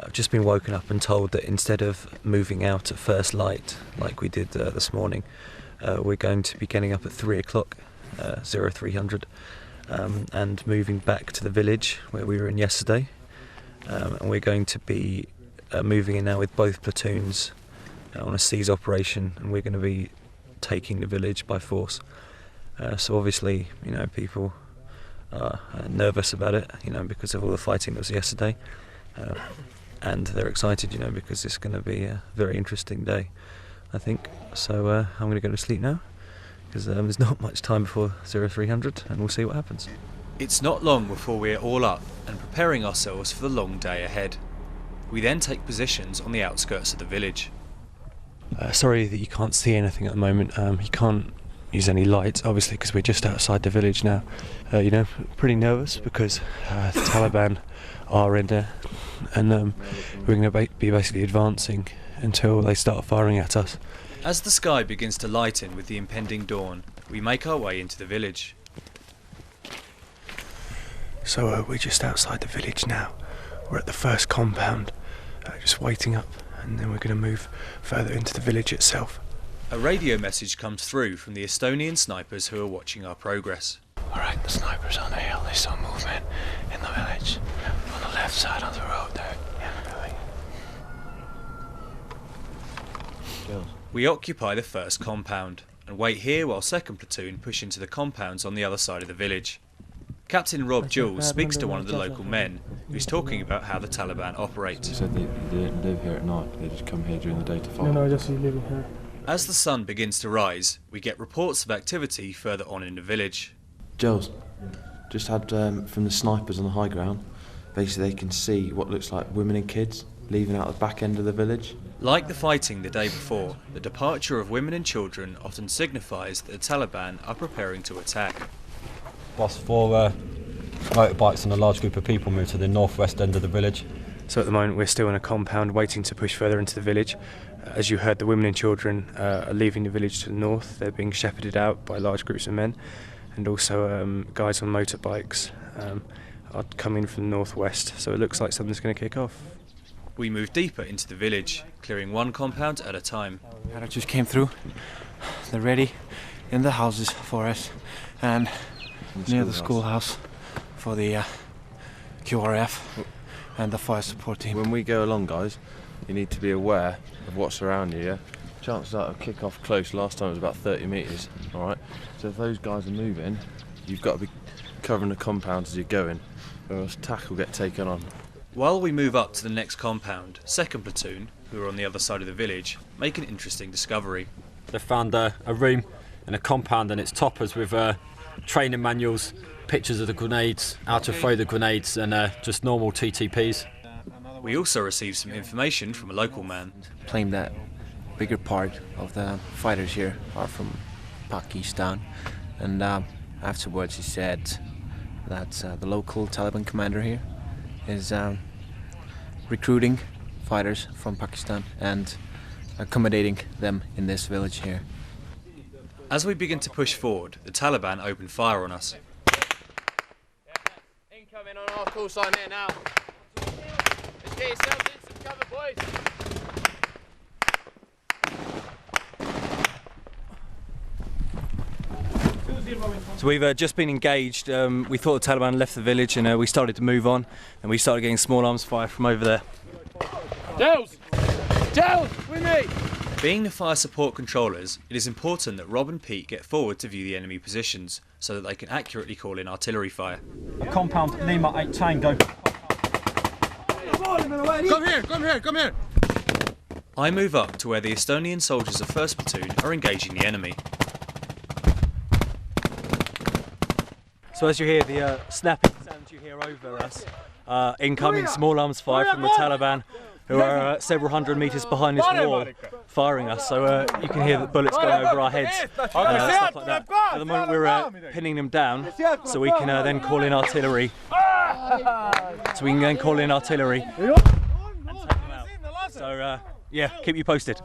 I've just been woken up and told that instead of moving out at first light like we did this morning, we're going to be getting up at 3 o'clock, 0300, and moving back to the village where we were in yesterday. And we're going to be moving in now with both platoons on a seize operation, and we're going to be taking the village by force. So obviously, you know, people are nervous about it, you know, because of all the fighting that was yesterday. And they're excited, you know, because it's going to be a very interesting day, I think. So I'm going to go to sleep now, because there's not much time before 0300, and we'll see what happens. It's not long before we're all up and preparing ourselves for the long day ahead. We then take positions on the outskirts of the village. Sorry that you can't see anything at the moment. You can't use any light, obviously, because we're just outside the village now. You know, pretty nervous because the Taliban are in there, and we're going to be basically advancing until they start firing at us. As the sky begins to lighten with the impending dawn, we make our way into the village. So we're just outside the village now. We're at the first compound, just waiting up, and then we're going to move further into the village itself. A radio message comes through from the Estonian snipers who are watching our progress. Alright, the snipers on the hill, they saw movement in the village, on the left side of the road there. Yeah, We occupy the first compound and wait here while second platoon push into the compounds on the other side of the village. Captain Rob Jules speaks to one of the local men who's talking about how the Taliban operate. They said they didn't live here at night, they just come here during the day to fight. No, just living here. As the sun begins to rise, we get reports of activity further on in the village. Jules, just had from the snipers on the high ground, basically they can see what looks like women and kids leaving out the back end of the village. Like the fighting the day before, the departure of women and children often signifies that the Taliban are preparing to attack. Whilst 4 motorbikes and a large group of people move to the northwest end of the village. So at the moment we're still in a compound waiting to push further into the village. As you heard, the women and children are leaving the village to the north. They're being shepherded out by large groups of men, and also guys on motorbikes are coming from the northwest. So it looks like something's going to kick off. We move deeper into the village, clearing one compound at a time. I just came through. They're ready in the houses for us, and near the schoolhouse for the QRF and the fire support team. When we go along, guys, you need to be aware of what's around you, yeah? Chances are it'll kick off close. Last time it was about 30 metres, alright? So if those guys are moving, you've got to be covering the compound as you're going, or else attack will get taken on. While we move up to the next compound, second platoon, who are on the other side of the village, make an interesting discovery. They found a room in a compound and it's toppers with training manuals, pictures of the grenades, how to throw the grenades, and just normal TTPs. We also received some information from a local man. Claim that bigger part of the fighters here are from Pakistan, and afterwards he said that the local Taliban commander here is recruiting fighters from Pakistan and accommodating them in this village here. As we begin to push forward, the Taliban open fire on us. Incoming on our call sign there now. Let's get yourselves in some cover, boys. So we've just been engaged. We thought the Taliban left the village, and we started to move on, and we started getting small arms fire from over there. Giles! Giles, with me! Being the fire support controllers, it is important that Rob and Pete get forward to view the enemy positions so that they can accurately call in artillery fire. Compound Lima 8 Tango. Come here, come here, come here! I move up to where the Estonian soldiers of 1st Platoon are engaging the enemy. So as you hear the snapping sounds you hear over us, incoming small arms fire from the Taliban, who are several hundred metres behind this wall, firing us. So you can hear the bullets going over our heads, stuff like that. At the moment we're pinning them down, so we can then call in artillery. So we can then call in artillery and take them out. So yeah, keep you posted.